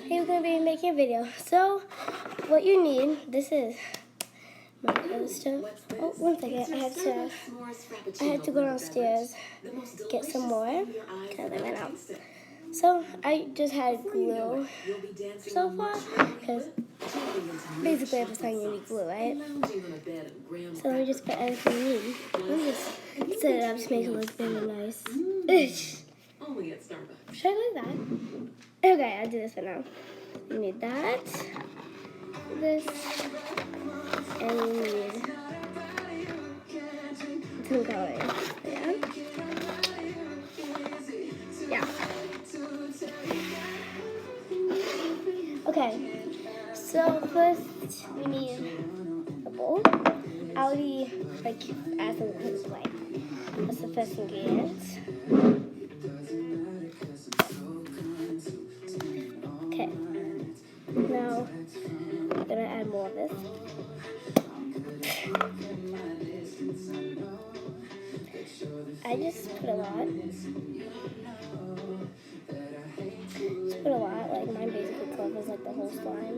Hey, we're gonna be making a video. So, what you need, this is my other stuff. Oh, one second. I had to go downstairs, get some more, because I ran out. So, I just had glue so far, because basically every time you need glue, right? So, let me just put everything you need. Let me just set it up to make it look really nice. Only at Starbucks. Should I like that? Okay, I'll do this for now. You need that, this, and you need some colors. Yeah. Okay. So first we need a bowl. I already add some colors away. That's the first ingredient. Okay. Now I'm gonna add more of this. I just put a lot. Just put a lot. Like mine basically covers like the whole slime.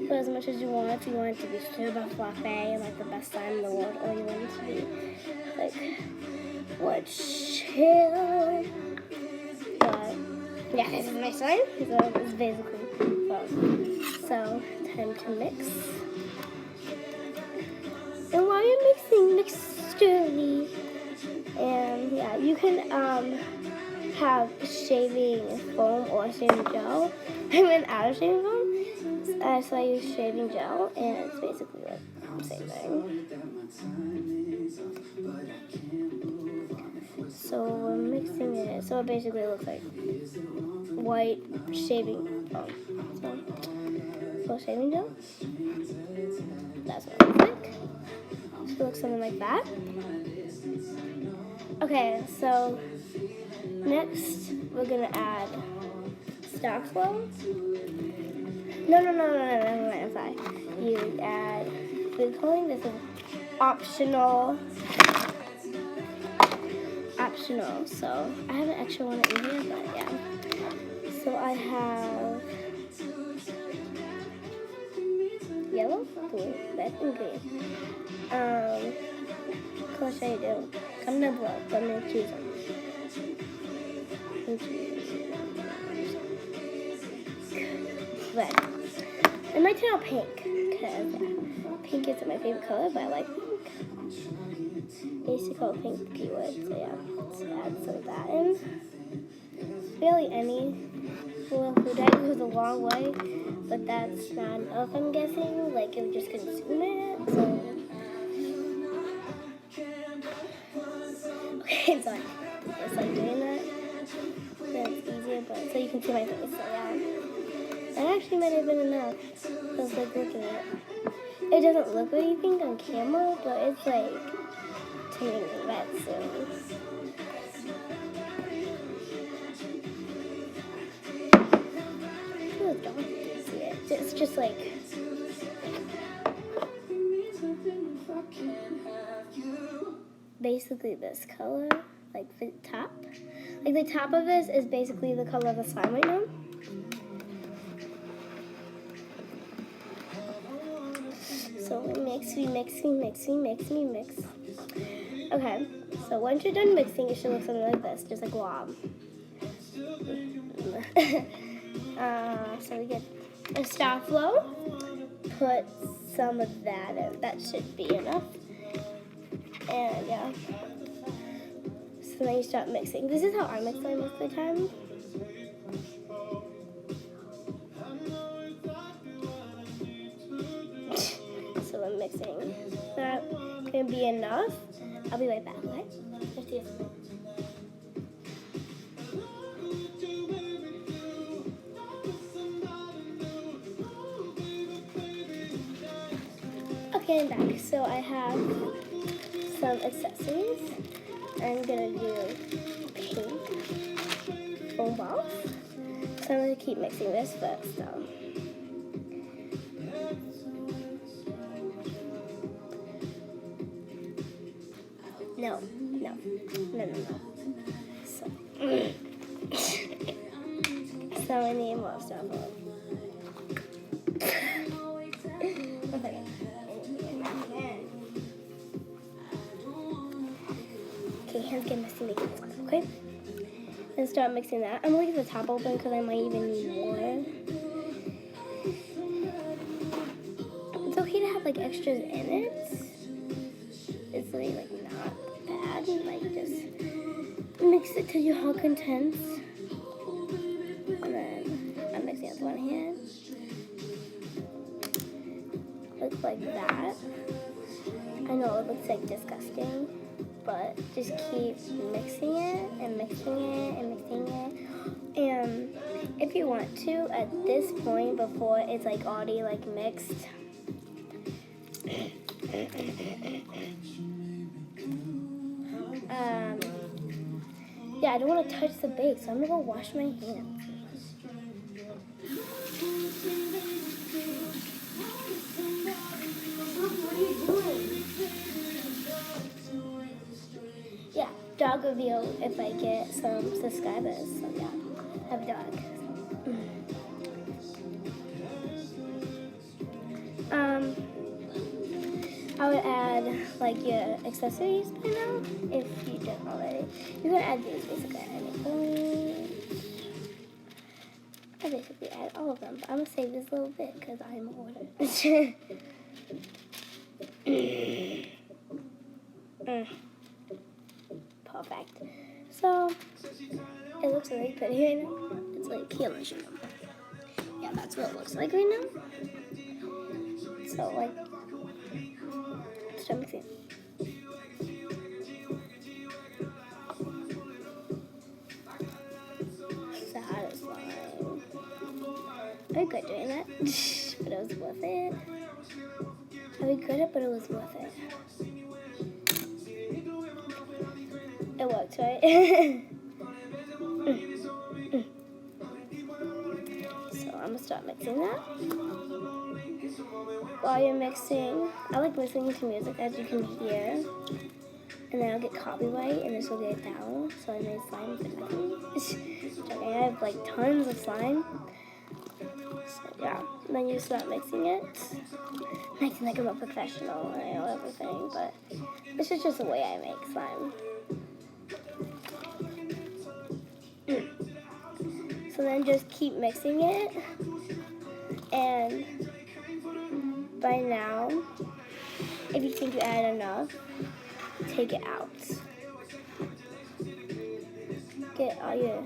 Put as much as you want. If you want it to be super fluffy, like the best slime in the world, or you want it to be like what chill. But yeah, this is my slime. So it's basically well. So time to mix. And while you're mixing, mix stirringly. And yeah, you can have shaving foam or shaving gel. I went out of shaving foam, so I use shaving gel, and it's basically like the same thing. So we're mixing it, so it basically looks like white shaving foam. So shaving gel, that's what it looks like. So it looks something like that. Okay, so next we're gonna add stock flow. No, I'm sorry. You add food coloring. This is optional. So I have an extra one in here, but yeah. So I have yellow, blue, red, and green. What should I do? Comment down below. Let me choose them. Red. It might turn out pink, because pink isn't my favorite color, but I like pink. I used to call pink P-word, so yeah, let's add some of that in. Really any full food dye goes a long way, but that's not enough, I'm guessing. Like, it would just consume it, so. Okay, sorry. Just like doing that. That's easier, but so you can see my face, so yeah. That actually might have been enough. I was like looking at it. It doesn't look what you think on camera, but it's like turning red soon. Really don't see it. It's just like basically this color, like the top. Like the top of this is basically the color of the slime right now. So we mix. Okay, so once you're done mixing, it should look something like this, just a glob. So we get a star flow. Put some of that in. That should be enough. And yeah. So then you start mixing. This is how I mix mine most of the time. So I'm mixing. That's gonna be enough. I'll be right back, okay? Let's see it. Okay, I'm back. So I have some accessories. I'm gonna do pink foam balls. So I'm gonna keep mixing this first though. No. So So I need more stuff. One second. Okay, hands get messy making this one, okay? And start mixing that. I'm gonna leave the top open because I might even need more. It's okay to have like extras in it. It's really like not bad. Like just mix it till your heart contents. And then I'm mixing with one hand. Looks like that. I know it looks like disgusting, but just keep mixing it and mixing it and mixing it. And if you want to, at this point before it's like already like mixed, yeah, I don't want to touch the bake, so I'm gonna go wash my hands. What are you doing? Yeah, dog reveal if I get some subscribers. So yeah, I have a dog. I would add like your accessories by now if you don't already. You can add these basically at any point. I basically add all of them, but I'm gonna save this little bit because I'm ordered. Perfect. So it looks really pretty right now. It's like heelish. Yeah, that's what it looks like right now. So like, start mixing. Satisfying. I'm good doing that, but it was worth it. I was good at it, but it was worth it. It worked, right? So I'm gonna start mixing that. While you're mixing, I like listening to music as you can hear. And then I'll get copyright and this will get down. So I made slime for nothing. Okay, I have like tons of slime. So yeah, and then you start mixing it. Acting like I'm a professional and I know everything, but this is just the way I make slime. So then just keep mixing it, and by now, if you think you added enough, take it out. Get all your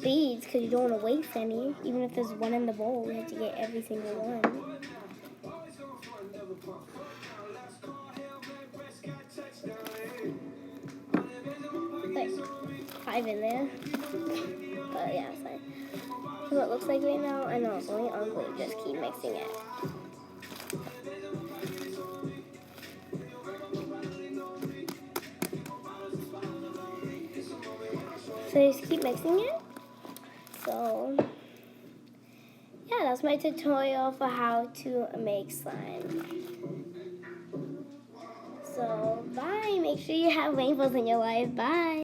beads because you don't want to waste any. Even if there's one in the bowl, you have to get every single one. Like 5 in there. But yeah, it's like, so what it looks like right now, I know it's only ugly, just keep mixing it. So just keep mixing it. So yeah, that's my tutorial for how to make slime. So bye, make sure you have rainbows in your life, bye.